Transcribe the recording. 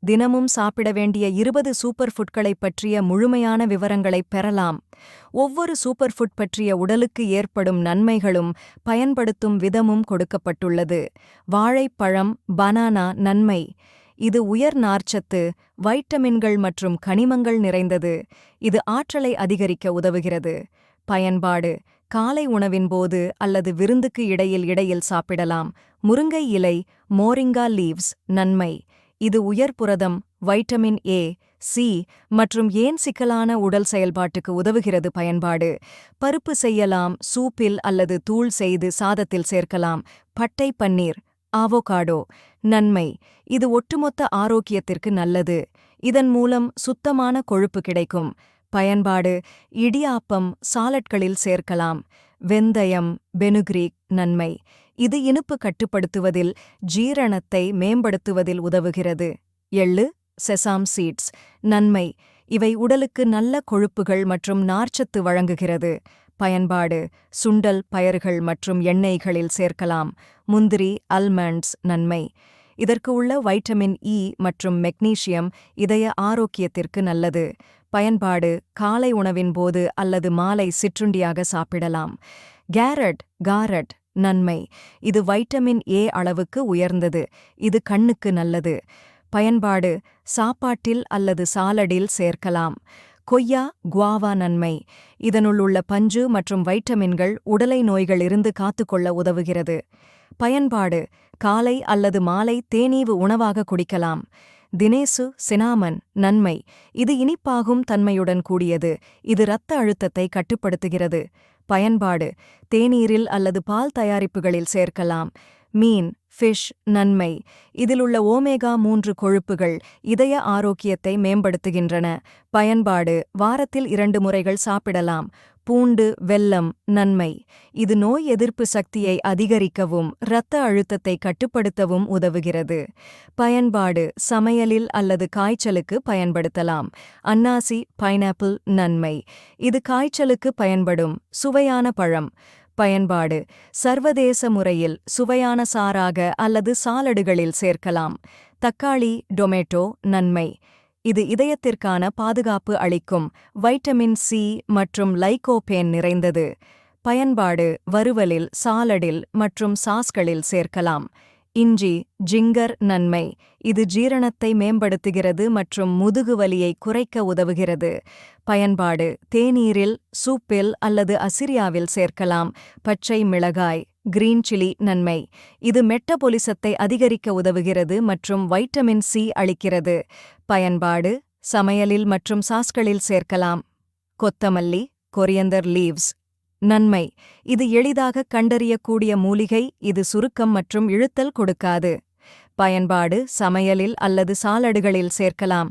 தினமும் சாப்பிட வேண்டிய 20 சூப்பர் ஃபுட்களைப் பற்றிய முழுமையான விவரங்களைப் பெறலாம். ஒவ்வொரு சூப்பர் ஃபுட் பற்றிய உடலுக்கு ஏற்படும் நன்மைகளும் பயன்படுத்தும் விதமும் கொடுக்கப்பட்டுள்ளது. வாழைப்பழம், பனானா நன்மை. இது உயர் நார்ச்சத்து, வைட்டமின்கள் மற்றும் கனிமங்கள் நிறைந்தது. இது ஆற்றலை அதிகரிக்க உதவுகிறது. பயன்பாடு: காலை உணவின் போது அல்லது விருந்துக்கு இடையில் சாப்பிடலாம். முருங்கை இலை, மோரிங்கா லீவ்ஸ் நன்மை. இது உயர் புரதம், வைட்டமின் ஏ, சி மற்றும் ஏன் சிக்கலான உடல் செயல்பாட்டுக்கு உதவுகிறது. பயன்பாடு: பருப்பு செய்யலாம், சூப்பில் அல்லது தூள் செய்து சாதத்தில் சேர்க்கலாம். பட்டை பன்னீர், ஆவோகாடோ நன்மை. இது ஒட்டுமொத்த ஆரோக்கியத்திற்கு நல்லது. இதன் மூலம் சுத்தமான கொழுப்பு கிடைக்கும். பயன்பாடு: இடியாப்பம், சாலட்களில் சேர்க்கலாம். வெந்தயம், பெனுக்ரீக் நன்மை. இது இனிப்பு கட்டுப்படுத்துவதில், ஜீரணத்தை மேம்படுத்துவதில் உதவுகிறது. எள்ளு, செசாம் சீட்ஸ் நன்மை. இவை உடலுக்கு நல்ல கொழுப்புகள் மற்றும் நார்ச்சத்து வழங்குகிறது. பயன்பாடு: சுண்டல், பயறுகள் மற்றும் எண்ணெய்களில் சேர்க்கலாம். முந்திரி, அல்மண்ட்ஸ் நன்மை. இதற்கு உள்ள வைட்டமின் இ மற்றும் மெக்னீசியம் இதய ஆரோக்கியத்திற்கு நல்லது. பயன்பாடு: காலை உணவின் போது அல்லது மாலை சிற்றுண்டியாக சாப்பிடலாம். காரட் நன்மை. இது வைட்டமின் ஏ அளவுக்கு உயர்ந்தது. இது கண்ணுக்கு நல்லது. பயன்பாடு: சாப்பாட்டில் அல்லது சாலடில் சேர்க்கலாம். கொய்யா, குவாவா நன்மை. இதனுள்ளுள்ள பஞ்சு மற்றும் வைட்டமின்கள் உடலை நோய்களிலிருந்து காத்துக்கொள்ள உதவுகிறது. பயன்பாடு: காலை அல்லது மாலை தேநீவு உணவாக குடிக்கலாம். தினேசு, சினாமன் நன்மை. இது இனிப்பாகும் தன்மையுடன் கூடியது. இது இரத்த அழுத்தத்தை கட்டுப்படுத்துகிறது. பயன்பாடு: தேநீரில் அல்லது பால் தயாரிப்புகளில் சேர்க்கலாம். மீன், ஃபிஷ் நன்மை. இதிலுள்ள ஓமேகா 3 கொழுப்புகள் இதய ஆரோக்கியத்தை மேம்படுத்துகின்றன. பயன்பாடு: வாரத்தில் 2 முறைகள் சாப்பிடலாம். பூண்டு, வெல்லம் நன்மை. இது நோய் எதிர்ப்பு சக்தியை அதிகரிக்கவும் இரத்த அழுத்தத்தை கட்டுப்படுத்தவும் உதவுகிறது. பயன்பாடு: சமையலில் அல்லது காய்ச்சலுக்கு பயன்படுத்தலாம். அன்னாசி, பைனாப்பிள் நன்மை. இது காய்ச்சலுக்கு பயன்படும் சுவையான பழம். பயன்பாடு: சர்வதேச முறையில் சுவையான சாறாக அல்லது சாலடுகளில் சேர்க்கலாம். தக்காளி, டொமேட்டோ நன்மை. இது இதயத்திற்கான பாதுகாப்பு அளிக்கும். வைட்டமின் சி மற்றும் லைகோபேன் நிறைந்தது. பயன்பாடு: வறுவலில், சாலடில் மற்றும் சாஸ்களில் சேர்க்கலாம். இஞ்சி, ஜிங்கர் நன்மை. இது ஜீரணத்தை மேம்படுத்துகிறது மற்றும் முதுகுவலியை குறைக்க உதவுகிறது. பயன்பாடு: தேநீரில், சூப்பில் அல்லது அசிரியாவில் சேர்க்கலாம். பச்சை மிளகாய், கிரீன் சில்லி நன்மை. இது மெட்டபொலிசத்தை அதிகரிக்க உதவுகிறது மற்றும் வைட்டமின் சி அளிக்கிறது. பயன்பாடு: சமையலில் மற்றும் சாஸ்களில் சேர்க்கலாம். கொத்தமல்லி, கொரியந்தர் லீவ்ஸ் நன்மை. இது எளிதாக கண்டறியக்கூடிய மூலிகை. இது சுருக்கம் மற்றும் இழுத்தல் கொடுக்காது. பயன்பாடு: சமையலில் அல்லது சாலடுகளில் சேர்க்கலாம்.